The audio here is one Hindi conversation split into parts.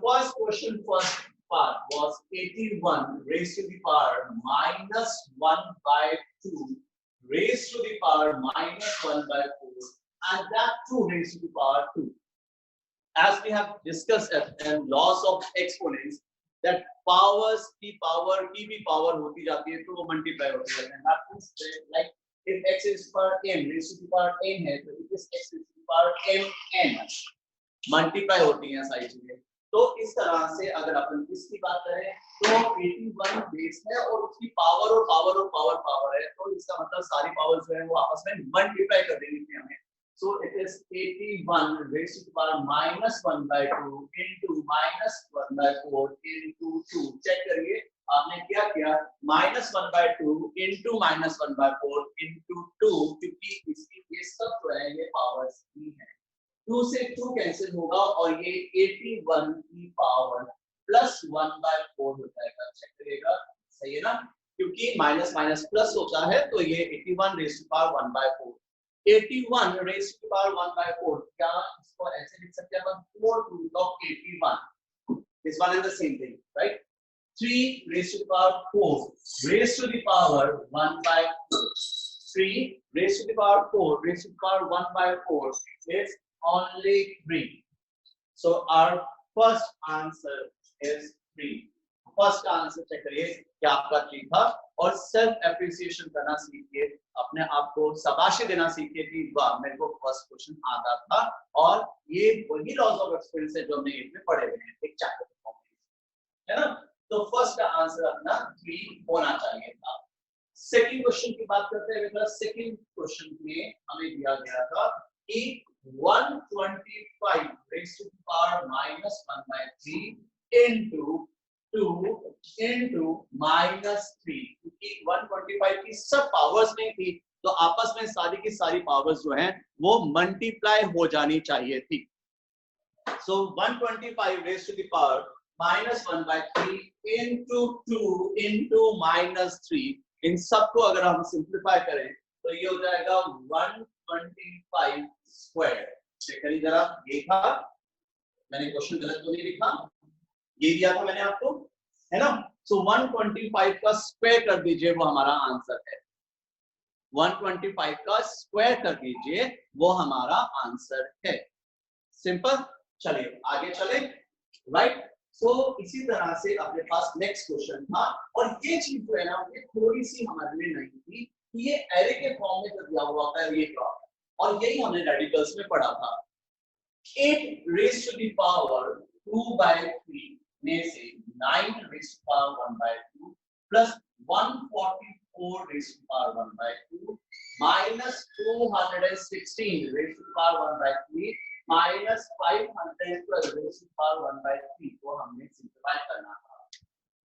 first question, first part was 81 raised to the power minus 1 by 2 raised to the power minus 1 by 4 and that too raised to the power 2. As we have discussed in laws of exponents, that powers की भी power होती जाती है तो वो multiply होती जाती है. Happens like if x is power m raised to the power n है तो it is x is to the power mn multiply होती हैं सारी चीजें. तो इस तरह से अगर अपन इसकी बात करें तो 81 बेस है और उसकी पावर और पावर और पावर पावर है तो इसका मतलब सारी पावर जो है वो आपस में मल्टीप्लाई कर देनी थी हमें. So it is 81 raised to the power minus 1 by 2 into minus 1 by 4 into 2. Check करिए आपने क्या किया minus 1 by 2 into minus 1 by 4 into 2 क्योंकि इसकी ये सब जो है ये पावर्स ही है. 2 से 2 कैंसिल होगा और ये 81 की पावर प्लस 1 by 4 हो जाएगा. चेक करिएगा सही है ना क्योंकि माइनस माइनस प्लस होता है तो ये 81 raised to the power 1 by 4. 81 raised to the power 1 by 4 क्या इसको ऐसे लिख सकते हैं अपन 4 root of 81. This one is the same thing, right? 3 raised to the power 4 raised to the power 1 by 4. 3 raised to the power 4 raised to the power 1 by 4 is only 3. So our first answer is 3. First answer check करिए क्या आपका 3 था और सेल्फ एप्रिसिएशन करना सीखिए, अपने आप को शाबाशी देना सीखिए कि वाह मेरे को फर्स्ट क्वेश्चन आता था. और ये वही लॉज ऑफ एक्सपीरियंस है जो हमने 8 में पढ़े हुए हैं एक चैप्टर में, है ना. तो फर्स्ट का आंसर अपना 3 होना चाहिए था. सेकंड क्वेश्चन की बात करते हैं. सेकंड क्वेश्चन में हमें दिया गया था कि 125 raised to the power minus 1 by 3 into 2 into minus 3 क्योंकि 125 की सब पावर्स नहीं थी तो आपस में सारी की सारी पावर्स जो हैं वो मल्टीप्लाई हो जानी चाहिए थी. So 125 raised to the power minus 1 by 3 into 2 into minus 3 इन सबको अगर हम सिंप्लीफाई करें तो ये हो जाएगा 125 स्क्वायर. चेक करिए जरा ये था, मैंने क्वेश्चन गलत तो नहीं लिखा, ये दिया था मैंने आपको, है ना. सो 125 का स्क्वायर कर दीजिए वो हमारा आंसर है. 125 का स्क्वायर कर दीजिए वो हमारा आंसर है. सिंपल. चलिए आगे चले. राइट. सो इसी तरह से अपने पास नेक्स्ट क्वेश्चन था और ये चीज जो है ना ये थोड़ी सी हमारे लिए नहीं थी कि ये एरे के फॉर्म में दिया हुआ होता है ये प्रॉब्लम और यही हमने रेडिकल्स में पढ़ा था. 8 raised to the power 2 by 3 में से 9 raised to the power 1 by 2 plus 144 raised to the power 1 by 2 minus 216 raised to the power 1 by 3 minus 512 raised to the power 1 by 3 को हमने सिंप्लीफाई करना था.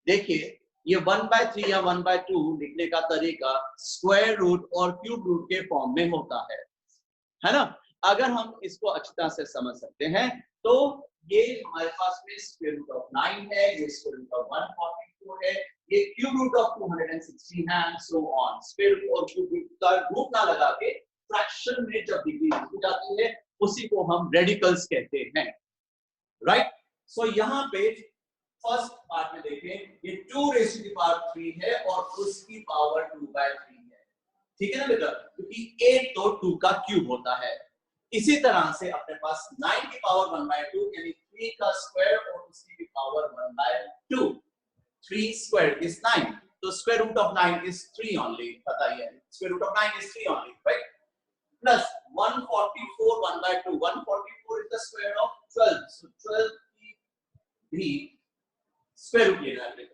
देखिए ये 1 by 3 या 1 by 2 लिखने का तरीका स्क्वायर रूट और क्यूब रूट के फॉर्म में होता है ना. अगर हम इसको अच्छी तरह से समझ सकते हैं तो ये हमारे पास में स्क्वायर रूट ऑफ 9 है, ये स्क्वायर रूट ऑफ 144 है, ये क्यूब रूट ऑफ 216 है and so on. Square root और क्यूब रूट का रूट ना लगा के फ्रैक्शन में जब डिग्री लिखी जाती है उसी को हम रेडिकल्स कहते हैं. राइट. सो यहाँ पे फर्स्ट पार्ट में देखें ये 2 raised to the power 3 है और उसकी पावर 2 by 3 है. ठीक है ना बेटा, क्योंकि 8 तो 2 का क्यूब होता है. इसी तरह से अपने पास 9 की पावर 1 by 2 यानी 3 का स्क्वायर और उसकी भी पावर 1 by 2. 3 squared is 9. तो square root of 9 is 3 only. पता ही है square root of 9 is 3 only, right? Plus 144 1 by 2. 144 is the square of 12. So 12 की भी स्क्वायर रूट लेना है.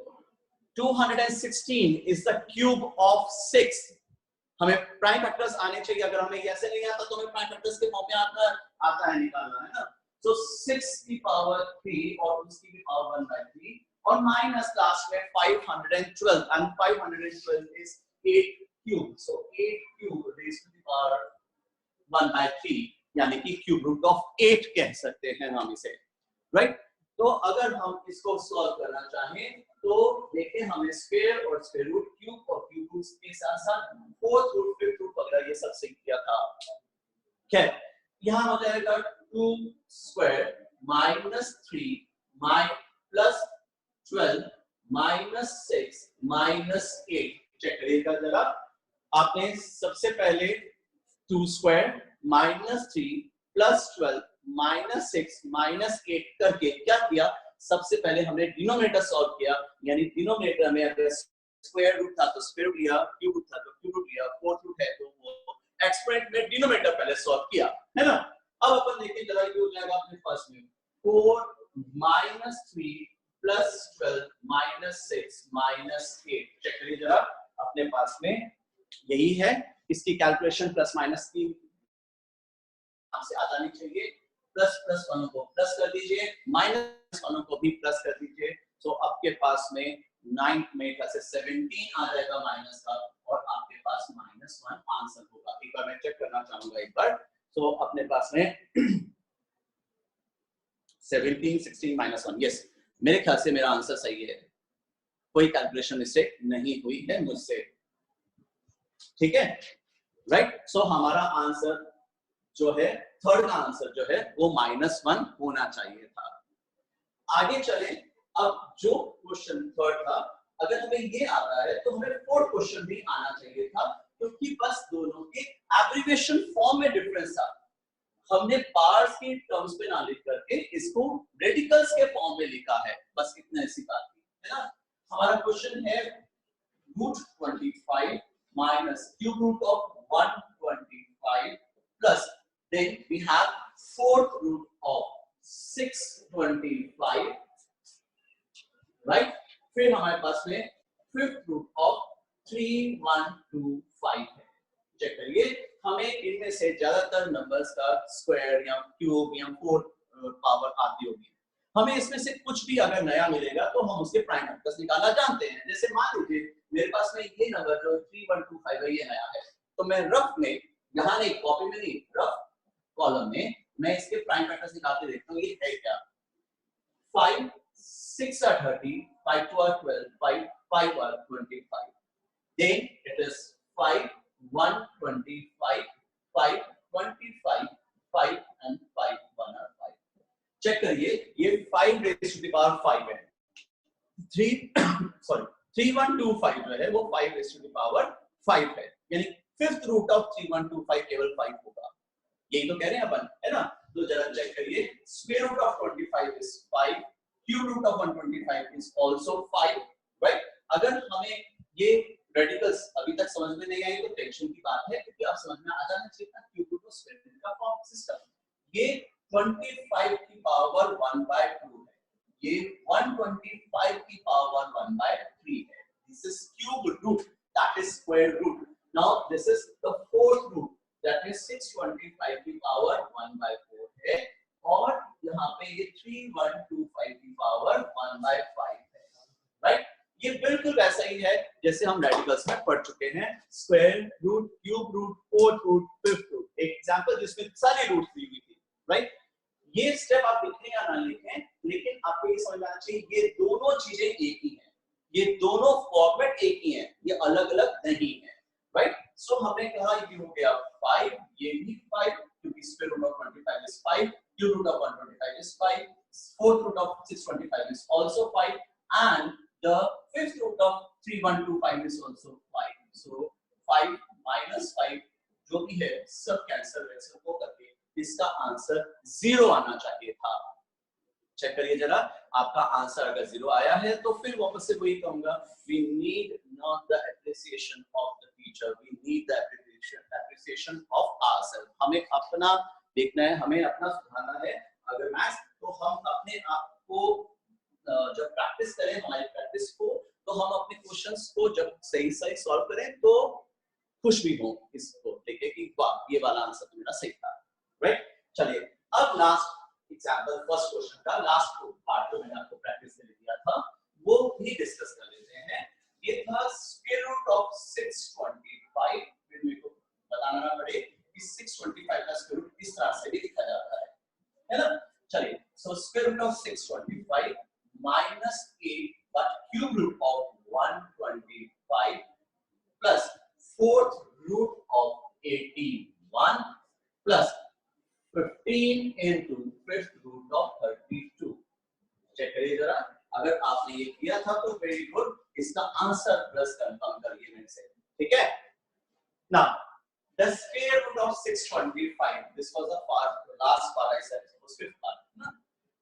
216 is the cube of 6. हमें प्राइम फैक्टर्स आने चाहिए. अगर हमें ऐसे नहीं आता तो हमें प्राइम फैक्टर्स के फॉर्म में आता है निकालना, है ना. सो 6 की पावर 3 और उसकी भी पावर 1 by 3 और माइनस लास्ट में 512 and 512 is 8 cube. So 8 cube raise to the power 1 by 3 यानी कि क्यूब रूट ऑफ 8 कह सकते हैं हम इसे. राइट. तो अगर हम इसको सॉल्व करना चाहें तो देखें हमें स्क्वायर और स्क्वायर रूट क्यूब और क्यूब रूट के साथ साथ फोर्थ रूट फिफ्थ रूट वगैरह ये सब सीख किया था. खैर यहाँ हो जाएगा 2 square minus 3 plus 12 minus 6 minus 8 check करिएगा जरा। आपने सबसे पहले 2 square minus 3 plus 12 minus 6 minus 8 करके क्या किया, सबसे पहले हमने डिनोमिनेटर सॉल्व किया, यानी डिनोमिनेटर में अगर स्क्वायर रूट था तो स्क्वायर रूट लिया, क्यूब रूट था तो क्यूब रूट लिया, फोर्थ रूट है तो वो एक्सपोनेंट में डिनोमिनेटर पहले सॉल्व किया, है ना। अब अपन देखिए जरा ये हो जाएगा अपने पास में 4 minus 3 plus 12 minus 6 minus 8 check करिए जरा अपने पास में यही है। इसकी कैलकुलेशन प्लस माइनस की से आ जानी चाहिए। प्लस प्लस वालों को प्लस कर दीजिए, माइनस वालों को भी प्लस कर दीजिए। तो आपके पास में 9 में से 17 आ जाएगा माइनस का और आपके पास -1 आंसर होगा। एक बार मैं चेक करना चाहूंगा एक बार। तो अपने पास में 17 16 -1 यस, मेरे ख्याल से मेरा आंसर सही है, कोई कैलकुलेशन मिस्टेक नहीं हुई है मुझसे, ठीक है राइट। सो हमारा आंसर जो है थर्ड का आंसर जो है वो -1 होना चाहिए था। आगे चले, अब जो क्वेश्चन थर्ड था अगर हमें ये आता है तो हमें फोर्थ क्वेश्चन भी आना चाहिए था, क्योंकि बस दोनों के एब्रिविएशन फॉर्म में डिफरेंस था। हमने पार्ट्स के टर्म्स पे ना लिख करके इसको रेडिकल्स के फॉर्म में लिखा है, बस इतना सी बात है ना। हमारा क्वेश्चन है √25 minus cube root of 125 plus then we have fourth root of 625 right, फिर हमारे पास में फिफ्थ रूट ऑफ 3125 है। चेक करिए, हमें इनमें से ज्यादातर नंबर्स का स्क्वायर या क्यूब या फोर्थ पावर आती होगी। हमें इसमें से कुछ भी अगर नया मिलेगा तो हम उसके प्राइम फैक्टर्स निकालना जानते हैं। जैसे मान लीजिए मेरे पास में ये नंबर जो 3125 है ये नया है, तो मैं रफ में यहाँ नहीं, कॉपी में नहीं, रफ कॉलम में मैं इसके प्राइम फैक्टर्स निकाल के देखता हूँ ये है क्या। 5 6 are 30, 5 2 are 12, 5 are 25. Then it is 5 1 25, 5 25, 5 and 5 1 are 5. Check करिए ये 5 रेज़ टू द पावर 5 है। 3125 जो है वो 5 रेज़ टू द पावर 5 है, यानी फिफ्थ रूट ऑफ 3125 केवल 5 होगा। यही तो कह रहे हैं अपन, है ना। तो जरा चेक करिए, square root of 25 is 5, cube root of 125 is also 5, right. अगर हमें ये रेडिकल्स अभी तक समझ में नहीं आई तो टेंशन की बात है, क्योंकि आप समझ में आ जाना चाहिए था cube root of square root का फॉर्म सिस्टम। ये 25 की पावर 1/2 है, ये 125 की पावर 1/3 है। This is cube root, that is square root. Now this is the fourth root, that means 625 की पावर 1/4 है, और यहाँ पे ये 3125 की पावर 1/5 है, राइट। ये बिल्कुल वैसा ही है जैसे हम रेडिकल्स में पढ़ चुके हैं, square root, cube root, fourth root, fifth root. एक एग्जांपल जिसमें सारी रूट्स दी हुई थी, राइट। ये स्टेप आप लिखें या ना लिखें, लेकिन आपको ये समझ आना चाहिए ये दोनों चीजें एक ही हैं, ये दोनों फॉर्मेट एक ही हैं, ये अलग-अलग नहीं है, राइट। सो हमने कहा ये हो गया 5, ये भी 5 क्योंकि square root of 25 is 5, cube root of 125 is 5, fourth root of 625 is also 5, and the fifth root of 3125 is also 5. So 5 minus 5 जो भी है सब कैंसिल हो करके इसका आंसर 0 आना चाहिए था। चेक करिए जरा, आपका आंसर अगर 0 आया है तो फिर वापस से वही कहूंगा, we need not the appreciation of the teacher, we need the appreciation of ourselves। हमें अपना देखना है, हमें अपना सुधारना है। अगर मैथ्स तो हम अपने आप को जब प्रैक्टिस करें, हमारी प्रैक्टिस को, तो हम अपने क्वेश्चंस को जब सही सही सॉल्व करें तो खुश भी हो इसको देखे कि वाह ये वाला आंसर तो मेरा सही था, राइट। चलिए अब लास्ट एग्जांपल, फर्स्ट क्वेश्चन का लास्ट पार्ट जो मैंने आपको प्रैक्टिस के लिए दिया था वो भी डिस्कस कर लेते हैं। ये था स्क्वायर रूट ऑफ 625। फिर मेरे को बताना ना पड़े कि 625 का स्क्वायर रूट किस तरह से भी लिखा जाता है ना। चलिए, so square root of 625 minus 8 but cube root of 125 plus fourth root of 81 plus 15 into fifth root of 32। Check करिए जरा, अगर आपने ये किया था तो वेरी गुड, इसका आंसर प्लस कंफर्म करिए मेरे से, ठीक है। Now the square root of 625, this was the last part I said, was fifth part ना,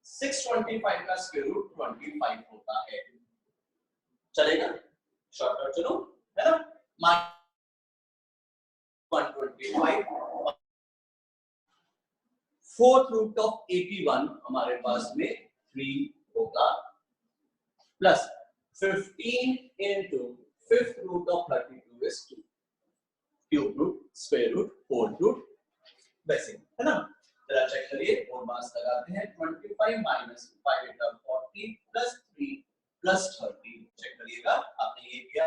625 का square root 25 होता है, चलेगा, शॉर्टकट चलो, है ना, 125, फोर्थ रूट ऑफ 81 हमारे पास में 3 होगा, plus 15 into fifth root of 32 is 2, cube root, square root, fourth root, वैसे है ना। जरा चेक करिए, और मास लगाते हैं, 25 minus 5 into 40 plus 3 plus 30, check करिएगा, आपने ये किया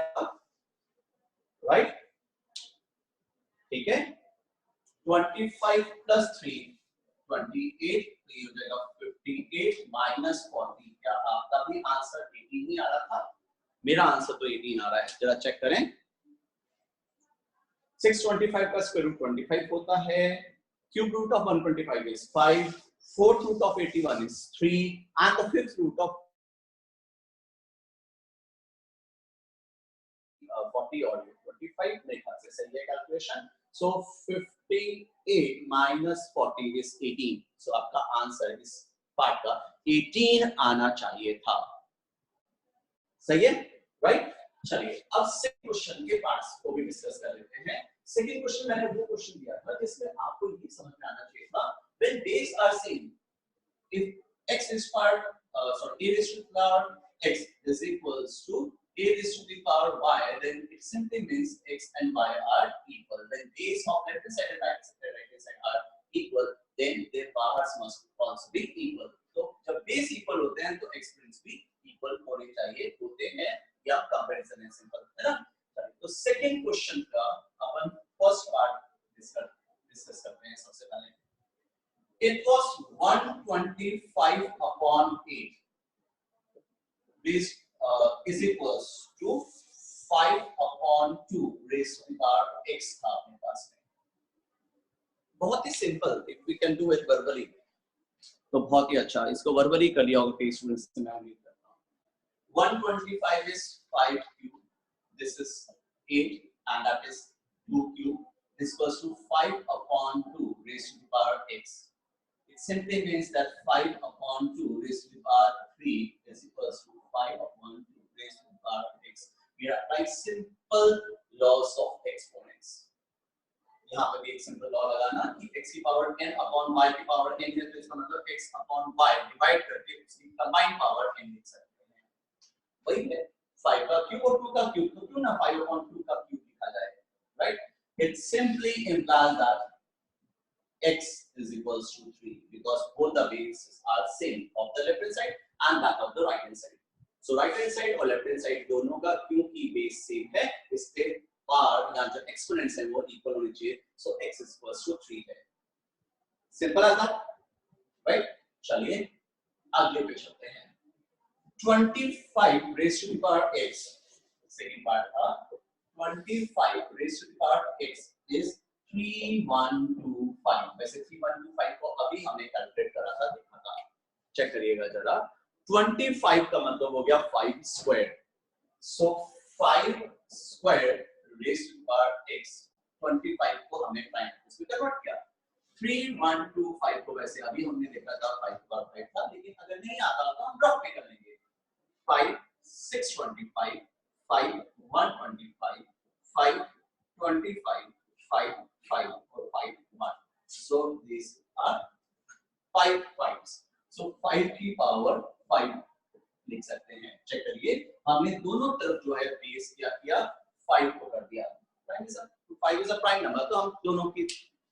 राइट, ठीक है। 25 plus 3 28, तो ये हो जाएगा 58 minus 40, क्या आपका भी आंसर 18 ही आ रहा था? मेरा आंसर तो 18 आ रहा है, जरा चेक करें। 625 का स्क्वायर रूट 25 होता है, cube root of 125 is 5, fourth root of 81 is 3 and the fifth root of 40 और 25 मेरे ख्याल से सही है कैलकुलेशन। सो 58 minus 40 is 18, सो आपका आंसर इस पार्ट का 18 आना चाहिए था, सही है राइट। चलिए अब सेकंड क्वेश्चन के पार्ट्स को भी डिस्कस कर लेते हैं। सेकंड क्वेश्चन मैंने वो क्वेश्चन दिया था जिसमें आपको ये समझ में आना चाहिए था, when base are same, if x is part a raised to the power x is equals to a raised to the power y, then it simply means x and y are equal. When base of left hand side and right hand side are equal, then their powers must also be equal. तो जब बेस इक्वल होते हैं तो एक्सपोनेंट्स भी इक्वल होने चाहिए, होते हैं, या कंपैरिजन है सिंपल, है ना। तो सेकंड क्वेश्चन का अपन फर्स्ट पार्ट डिस्कस करते हैं। सबसे पहले it was 125 upon 8 is equals to 5 upon 2 raised to the power x था अपने पास में। बहुत ही simple, if we can do it verbally तो बहुत ही अच्छा, इसको वर्बली कर लिया होगा कई स्टूडेंट्स से, मैं उम्मीद करता हूं। 125 is 5 cube, this is 8 and that is 2 cube, this equals to 5 upon 2 raised to the power x. It simply means that 5 upon 2 raised to the power 3 is equals to 5 upon 2 raised to the power x. We are applying simple laws of exponents. यहाँ पर भी एक सिंपल लॉ लगाना कि x की पावर n अपॉन y की पावर n है, तो इसका मतलब x अपॉन y डिवाइड करके उसकी कंबाइंड पावर n लिख सकते हैं। वही है 5 का क्यूब और 2 का क्यूब, तो क्यों ना 5 अपॉन 2 का क्यूब लिखा जाए, right. It simply implies that x is equals to 3 because both the bases are same of the left hand side and that of the right hand side. So right hand side और left hand side दोनों का क्योंकि बेस सेम है, इसलिए पार्ट या जो एक्सपोनेंट्स है वो इक्वल होने चाहिए, सो x is equals to 3 है। सिंपल है ना, राइट। चलिए आगे पे चलते हैं। 25 raised to the power x, second part था, 25 raised to the power x is 3125। वैसे 3125 को अभी हमने कैलकुलेट करा था, देखा था, चेक करिएगा जरा। 25 का मतलब हो गया 5 square, so 5 square raised to the power x, 25 को हमने प्राइम नंबर्स में कन्वर्ट किया। 3125 को वैसे अभी हमने देखा था 5 बार 5 था, लेकिन अगर नहीं आता तो हम ड्रॉप में कर लेंगे। 5 625, 5 125, 5 25, 5 5 और 5 1, so these are 5 5s, so 5 की पावर 5 लिख सकते हैं। चेक करिए, हमने दोनों तरफ जो है बेस क्या किया, 5 को कर दिया। 5 is a प्राइम नंबर, तो हम दोनों की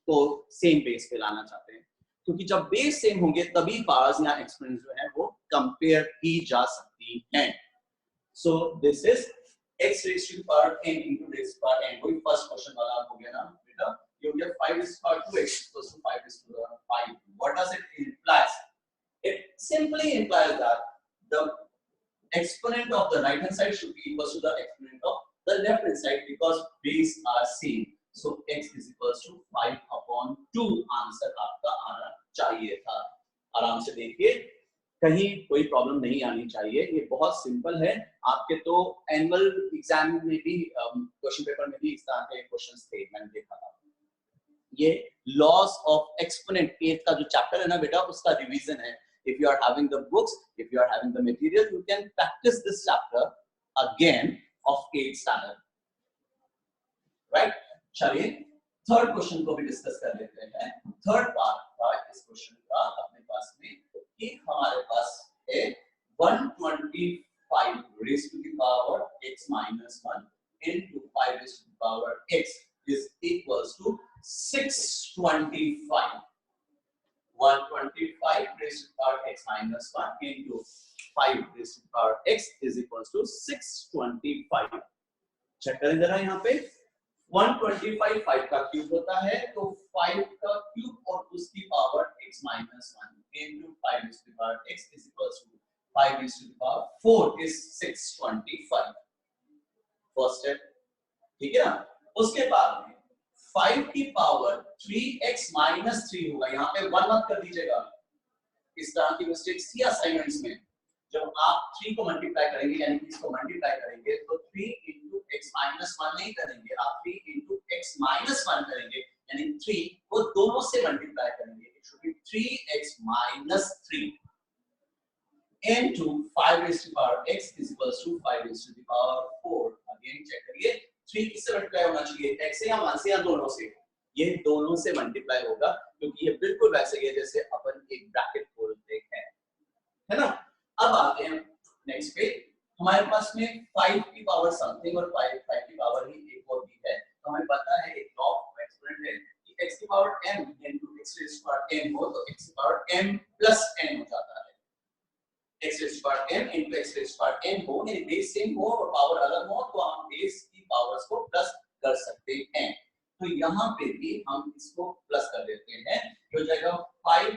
को सेम बेस पे लाना चाहते हैं, क्योंकि जब बेस सेम होंगे तभी पावर्स या एक्सपोनेंट्स जो है वो कंपेयर की जा सकती हैं। So this is x raised to the power n into raised to the power n, वही फर्स्ट क्वेश्चन वाला हो गया ना बेटा, ये हो गया 5 raised to the power 2x equals to 5 raised to the power 5. What does it implies? It simply implies that the exponent of the right hand side should be equal to the exponent of the left hand side because base are same. So x is equals to 5 upon 2 answer आपका आना चाहिए था। आराम से देखिए, कहीं कोई प्रॉब्लम नहीं आनी चाहिए, ये बहुत सिंपल है। आपके तो एनुअल एग्जाम में भी क्वेश्चन पेपर में भी इस तरह के क्वेश्चंस थे, मैंने देखा था। ये लॉस ऑफ एक्सपोनेंट 8 का जो चैप्टर है ना बेटा, उसका रिवीजन है। If you are having the books, if you are having the material, you can practise this chapter again of 8th standard, right. चलिए थर्ड क्वेश्चन को भी डिस्कस कर लेते हैं। थर्ड पार्ट था इस क्वेश्चन का अपने पास में कि हमारे पास है 125 raised to the power x minus 1 into 5 raised to the power x is equals to 625. 125 raised to the power x minus 1 into 5 raised to the power x is equals to 625. Check करें जरा यहाँ पे 125 5 का क्यूब होता है, तो 5 का क्यूब और उसकी power x minus 1 into 5 raised to the power x is equals to 5 raised to the power 4 is 625. First step, ठीक है ना। उसके बाद में 5 की पावर 3x minus 3 होगा, यहाँ पे 1 मत कर दीजिएगा, इस तरह की मिस्टेक्स थी असाइनमेंट्स में। जब आप 3 को मल्टीप्लाई करेंगे यानी कि इसको मल्टीप्लाई करेंगे तो 3 into x minus 1 नहीं करेंगे, आप 3 into x minus 1 करेंगे, यानी 3 को दोनों से मल्टीप्लाई करेंगे। It should be 3x minus 3 into 5 raised to the power x is equals to 5 raised to the power 4. Again check करिए 3 किससे मल्टीप्लाई होना चाहिए, x से या 1 से या दोनों से? ये दोनों से मल्टीप्लाई होगा, क्योंकि ये बिल्कुल वैसे ही है जैसे अपन एक ब्रैकेट खोलते हैं, है ना। अब आते हैं नेक्स्ट पे, हमारे पास में 5 की पावर समथिंग और 5 की पावर ही एक और भी है, तो हमें पता है एक लॉ ऑफ एक्सपोनेंट है कि x की power m into x raised to the power n हो तो x की पावर m plus n हो जाता है। x raised to the power m into x raised to the power n हो, यानी बेस सेम हो और पावर अलग हो, तो हम बेस की पावर्स को प्लस कर सकते हैं। तो यहाँ पे भी हम इसको प्लस कर देते हैं, तो जाएगा 5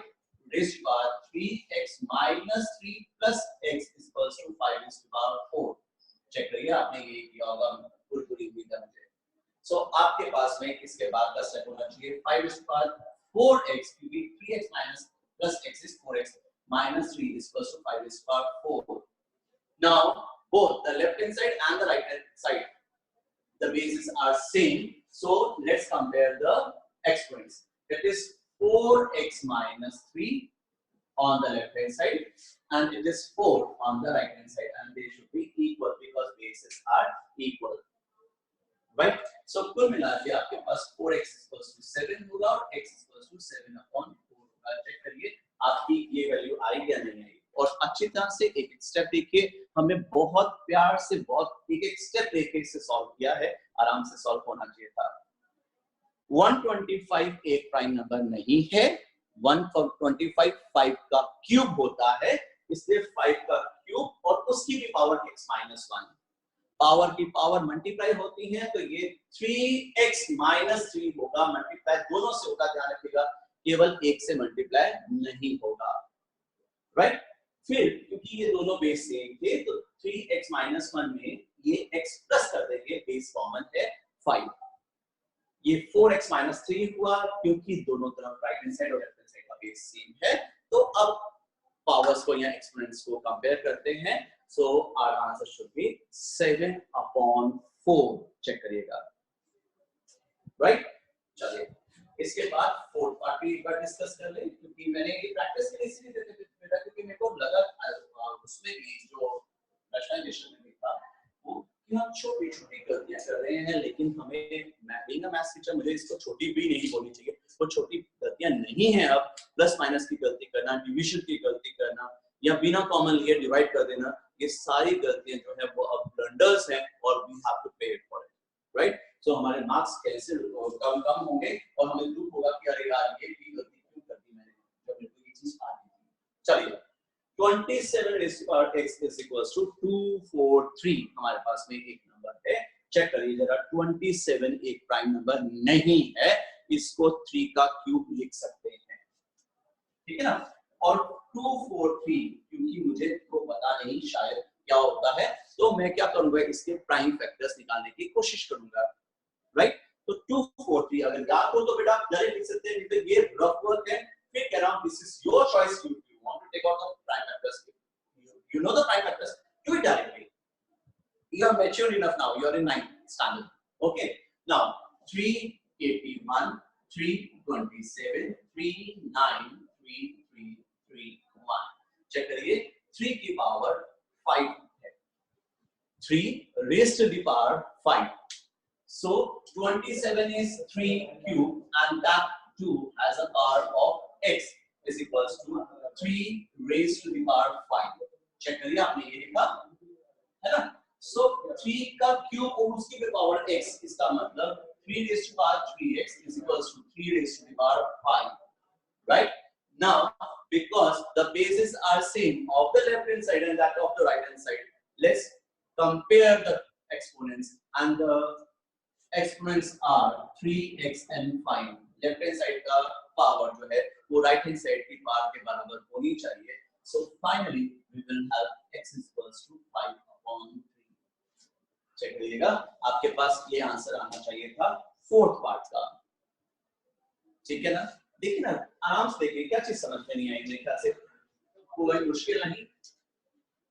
raised to the power 3x minus 3 plus x is equals to 5 raised to the power 4. Check करिए, आपने ये किया होगा, पूरी हुई था मुझे। सो आपके पास में इसके बाद का स्टेप होना चाहिए 5 raised to the power 4x, क्योंकि 3x minus plus x is 4x minus 3 is equals to 5 raised to the power 4. Now both the left hand side and the right hand side, the bases are same, so let's compare the exponents. It is 4x minus 3 on the left hand side and it is 4 on the right hand side, and they should be equal because bases are equal, right? So कुल मिला के आपके पास 4x equals to 7 होगा और x equals to 7 upon 4 होगा। चेक करिए आपकी ये वैल्यू आई या नहीं आई, और अच्छी तरह से एक एक स्टेप देखिए, हमें बहुत प्यार से बहुत एक एक स्टेप लेके इसे सॉल्व किया है, आराम से सॉल्व होना चाहिए था। 125 एक प्राइम नंबर नहीं है, 125 5 का क्यूब होता है, इसलिए 5 का क्यूब और उसकी भी पावर x minus 1, पावर की पावर मल्टीप्लाई होती है, तो ये 3x minus 3 होगा, मल्टीप्लाई दोनों से होगा, ध्यान रखिएगा, केवल एक से मल्टीप्लाई नहीं होगा, राइट। फिर क्योंकि ये दोनों बेस सेम थे तो 3x minus 1 में ये x प्लस कर देंगे, बेस कॉमन है 5, ये 4x minus 3 हुआ, क्योंकि दोनों तरफ राइट हैंड साइड और लेफ्ट हैंड साइड का बेस सेम है। तो अब पावर्स को या एक्सपोनेंट्स को कंपेयर करते हैं, so our answer should be 7 upon 4। Check करिएगा, राइट। चलिए इसके बाद फोर्थ पार्ट भी एक बार डिस्कस कर लें, क्योंकि मैंने ये प्रैक्टिस के लिए इसलिए देते थे बेटा, क्योंकि मेरे को लगा उसमें भी जो रैशनलाइजेशन में था वो कि हम छोटी छोटी गलतियां कर रहे हैं, लेकिन हमें बीइंग अ मैथ्स टीचर मुझे इसको छोटी भी नहीं बोलनी चाहिए, वो छोटी गलतियां नहीं है। अब प्लस माइनस की गलती करना, डिवीजन की गलती करना या बिना कॉमन लिए डिवाइड कर देना, ये सारी गलतियां जो है वो अब ब्लंडर्स हैं और वी हैव टू पे इट फॉर इट, राइट। सो हमारे मार्क्स कैसे कम होंगे और हमें दुख होगा कि अरे यार ये भी गलती क्यों कर दी मैंने, जब मेरे को ये चीज आ रही थी। चलिए 27 raised to the power x is equals to 243 हमारे पास में एक नंबर है, चेक करिए जरा, 27 एक प्राइम नंबर नहीं है, इसको 3 का क्यूब लिख सकते हैं, ठीक है ना। और 243 क्योंकि मुझे तो पता नहीं शायद क्या होता है, तो मैं क्या करूंगा, इसके प्राइम फैक्टर्स निकालने की कोशिश करूंगा, राइट। तो 243 अगर याद हो तो बेटा डायरेक्ट लिख सकते हैं, नहीं तो ये रफ वर्क है। फिर कह रहा हूं this is your choice, you want to take out the prime factors. You know the prime factors, do it directly. You are mature enough now, you are in 9th standard. Okay, now 381, 327, 39, 3331. Check करिए, 3 की पावर 5 है, 3 raised to the power 5. So 27 is 3 cube and that too has a power of x is equals to 3 raised to the power 5. Check करिए, आपने ये लिखा है ना. So 3 का क्यूब और उसकी भी पावर x, इसका मतलब 3 raised to the power 3x is equals to 3 raised to the power 5. Right? Now, because the bases are same of the left hand side and that of the right hand side, let's compare the exponents, and the exponents are 3x and 5. Left hand side का पावर जो है वो right hand side की पावर के बराबर होनी चाहिए. So finally we will have x is equals to 5/3. Check करिएगा, आपके पास ये आंसर आना चाहिए था 4th पार्ट का. ठीक है ना. देखिए ना, आराम से देखिए, क्या चीज समझ में नहीं आई मेरे ख्याल से. कोई मुश्किल नहीं,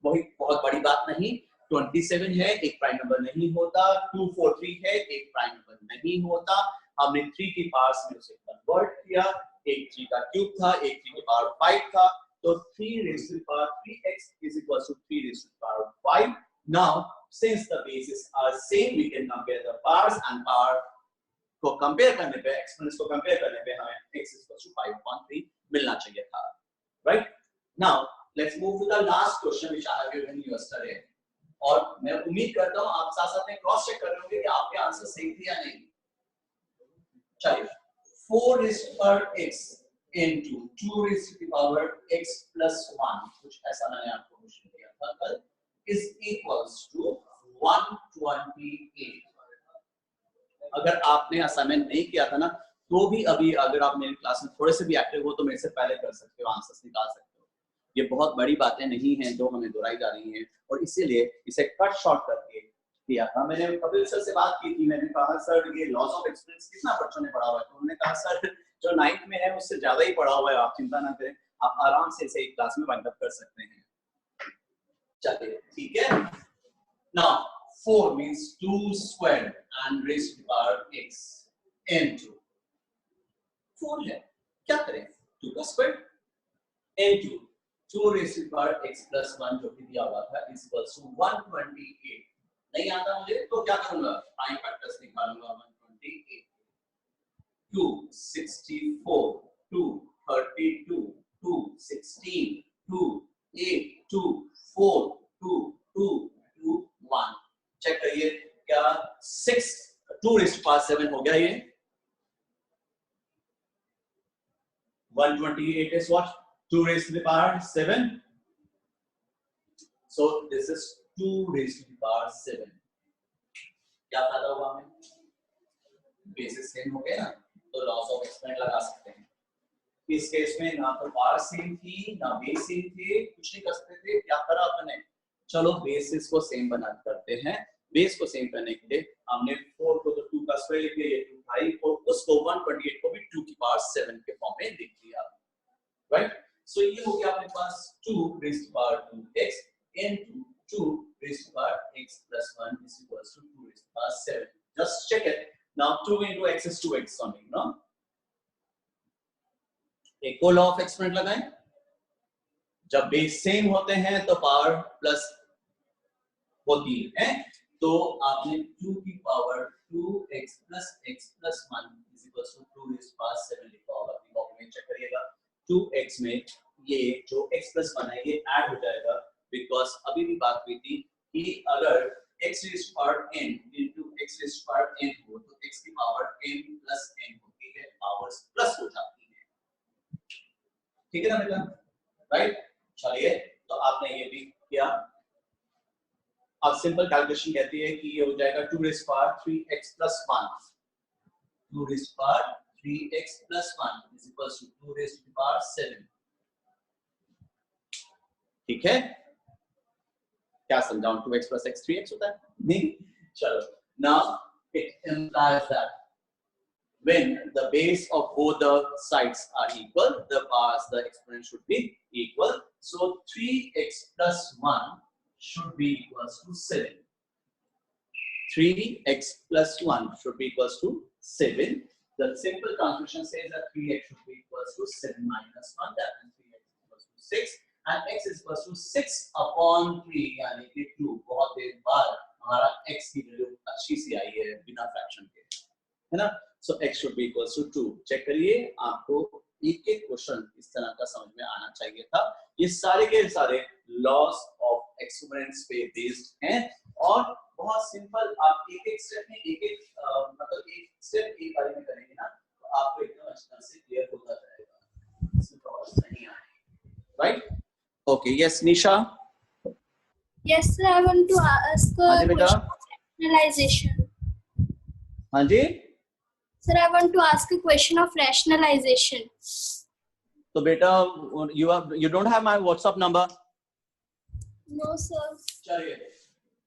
बहुत बड़ी बात नहीं. 27 है, एक प्राइम नंबर नहीं होता. 243 है, एक प्राइम नंबर नहीं होता. हमने 3 की पावर्स में उसे कन्वर्ट किया. एक 3 का क्यूब था, एक 3 की पावर 5 था. तो 3 raised to the power 3x is equals to 3 raised to the power 5. Now, since the bases are same, we can compare the powers, and power को कंपेयर करने पे, एक्सपोनेंट्स को कंपेयर करने पे हमें x is equals to 5/3 मिलना चाहिए था. Right? Now, let's move to the last question which I have given you yesterday. और मैं उम्मीद करता हूं आप साथ साथ में क्रॉस चेक कर रहे होंगे कि आपके आंसर सही थे या नहीं. चलिए, 4 raised to the power x into 2 raised to the power x plus 1, कुछ ऐसा मैंने आपको क्वेश्चन दिया था कल, is equals to 128. अगर आपने असाइनमेंट नहीं किया था ना, तो भी अभी अगर आप मेरी क्लास में थोड़े से भी एक्टिव हो तो मेरे से पहले कर सकते हो, आंसर्स निकाल सकते हो. ये बहुत बड़ी बातें नहीं हैं जो हमें दोहराई जा रही हैं, और इसीलिए इसे कट शॉर्ट करके किया था. मैंने कपिल सर से बात की थी, मैंने कहा सर ये लॉस ऑफ एक्सपीरियंस कितना बच्चों ने पढ़ा हुआ है. तो उन्होंने कहा सर जो 9th में है उससे ज्यादा ही पढ़ा हुआ है, आप चिंता ना करें, आप आराम से इसे एक क्लास में वाइंड अप कर सकते हैं. चलिए, ठीक है. Now 4 means 2 squared and raised to the power x into 4 है, क्या करें, 2 का square into 2 raised to the power x plus 1 जो भी दिया हुआ था is equals to 128. नहीं आता मुझे तो क्या करूंगा, प्राइम फैक्टर्स निकालूंगा. 128 264 232 216 2 8 2 4 2 2 2 1. चेक करिए, क्या 6 2 raised to the power 7 हो गया. ये 128 is what, 2 raised to the power 7. So this is 2 raised to the power 7. क्या फायदा हुआ हमें, बेसिस सेम हो गया ना, तो लॉस ऑफ एक्सपोनेंट लगा सकते हैं. इस केस में ना तो पावर सेम थी ना बेस सेम थे, कुछ नहीं कर सकते थे. क्या करा अपने, चलो बेसिस को सेम बना करते हैं. बेस को सेम करने के लिए हमने 4 को तो 2 का स्क्वायर लिख दिया, ये 2 भाई, और उसको 128 को भी 2 की पावर 7 के फॉर्म में लिख दिया. राइट? सो ये हो गया अपने पास 2 raised to the power 2x into 2 raised to the power x plus 1 is equals to 2 raised to the power 7. Just check it. Now 2 into x is 2x only, no? एक को लॉ ऑफ एक्सपोनेंट लगाएं. जब बेस सेम होते हैं तो पावर प्लस होती है, तो आपने 2 की power 2x plus x plus 1 is equals to 2 raised to the power 7 लिखा होगा. अपनी कॉपी में चेक करिएगा. 2x में ये जो x plus 1 है ये ऐड हो जाएगा, बिकॉज अभी भी बात हुई थी कि अगर x raised to the power n into x raised to the power n हो तो x की पावर n plus n होती है, पावर्स प्लस हो जाती है. ठीक है ना बेटा, राइट? चलिए, तो आपने ये भी किया. अब सिंपल कैलकुलेशन कहती है कि ये हो जाएगा 2 raised to the power 3x plus 1. 2 raised to the power 3x plus 1 is equals to 2 raised to the power 7. ठीक है, क्या समझाऊं, 2x plus x 3x होता है नहीं. चलो, now it implies that when the base of both the sides are equal, the exponent should be equal. So 3x plus 1 should be equals to 7. 3x plus 1 should be equals to 7. The simple transformation says that 3x should be equals to 7 minus 1. That means 3x is equals to 6. And x is equals to 6 upon 3 यानी कि 2. बहुत देर बाद हमारा x की वैल्यू अच्छी सी आई है बिना फ्रैक्शन के, है ना? So x should be equals to 2. Check करिए, आपको एक एक क्वेश्चन इस तरह का समझ में आना चाहिए था. ये सारे के सारे लॉस ऑफ एक्सपोनेंट्स पे बेस्ड हैं और बहुत सिंपल. आप एक एक स्टेप में एक मतलब एक स्टेप एक बार में करेंगे ना तो आपको एकदम अच्छे से क्लियर होता जाएगा, इसमें प्रॉब्लम नहीं आएगी. Right? Okay. Yes Nisha. Yes sir, I want to ask a question of rationalization. हाँ जी. Sir, I want to ask a question of rationalization. तो बेटा you don't have my WhatsApp number? No sir. चलिए,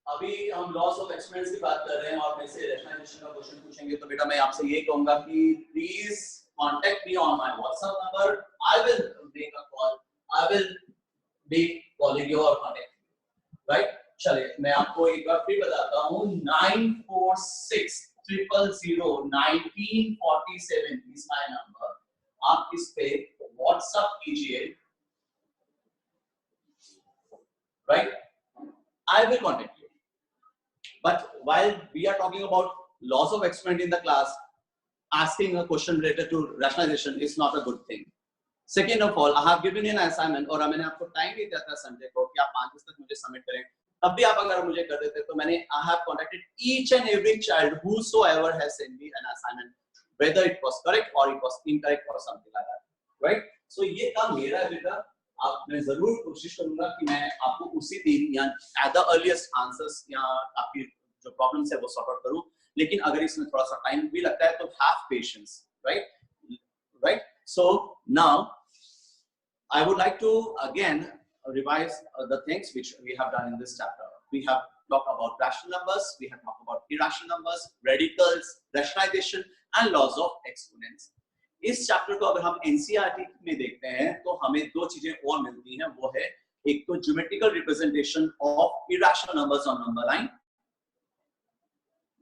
अभी हम लॉस ऑफ एक्सपोनेंट्स की बात कर रहे हैं और मैं से रैशनलाइजेशन का क्वेश्चन पूछेंगे. तो बेटा मैं आपसे ये कहूंगा कि please contact me on my WhatsApp number. I will make a call. I will be calling you और कॉन्टेक्ट यू. राइट? चलिए, मैं आपको एक बार फिर बताता हूँ. 9460001947 इज माय नंबर. आप इस पे व्हाट्सएप कीजिए. Right? I will contact you. But while we are talking about loss of exponent in the class, asking a question related to rationalization is not a good thing. Second of all, I have given you an assignment और मैंने आपको टाइम भी दिया था संडे को कि आप 5 बजे तक मुझे सबमिट करें. तब भी आप अगर मुझे कर देते तो मैंने I have contacted each and every child whosoever has sent me an assignment, whether it was correct or it was incorrect or something like that. Right? So ये काम मेरा है बेटा. आप मैं जरूर कोशिश करूंगा कि मैं आपको उसी दिन या एट द अर्लीस्ट आंसर्स या आपकी जो प्रॉब्लम्स है वो सॉर्ट आउट करूं. लेकिन अगर इसमें थोड़ा सा टाइम भी लगता है तो have patience. Right? So now I would like to again revise the things which we have done in this chapter. We have talked about rational numbers, we have talked about irrational numbers, radicals, rationalization and laws of exponents. इस चैप्टर को अगर हम एनसीईआरटी में देखते हैं तो हमें दो चीजें और मिलती हैं. वो है एक तो geometrical representation of irrational numbers on number line,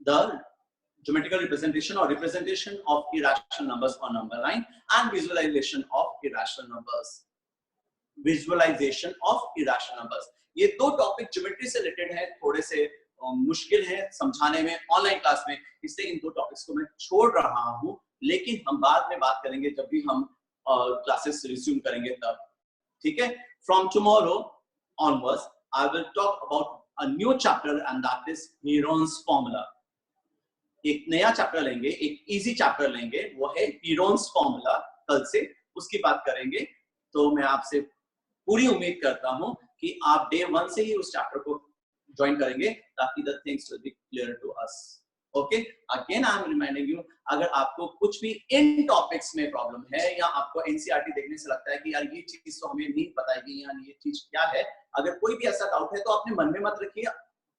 the geometrical representation और representation of irrational numbers on number line and visualisation of irrational numbers. Visualisation of irrational numbers, ये दो टॉपिक ज्योमेट्री से रिलेटेड है, थोड़े से मुश्किल है समझाने में ऑनलाइन क्लास में, इसलिए इन दो टॉपिक्स को मैं छोड़ रहा हूं. लेकिन हम बाद में बात करेंगे जब भी हम क्लासेस रिज्यूम करेंगे तब. ठीक है? From tomorrow onwards I will talk about a new chapter and that is Heron's formula. एक नया चैप्टर लेंगे, एक इजी चैप्टर लेंगे, वो है हीरोन्स फॉर्मूला. कल से उसकी बात करेंगे. तो मैं आपसे पूरी उम्मीद करता हूं कि आप डे 1 से ही उस चैप्टर को ज्वाइन करेंगे ताकि the things will be clear to us. Okay? Again I am reminding you, अगर आपको कुछ भी इन टॉपिक्स में प्रॉब्लम है या आपको एनसीईआरटी देखने से लगता है कि यार ये चीज तो हमें नहीं पता है कि यार ये चीज क्या है, अगर कोई भी ऐसा डाउट है तो अपने मन में मत रखिए.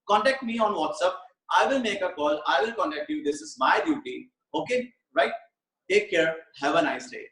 Contact me on WhatsApp. I will make a call. I will contact you. This is my duty. Okay? Right? Take care. Have a nice day.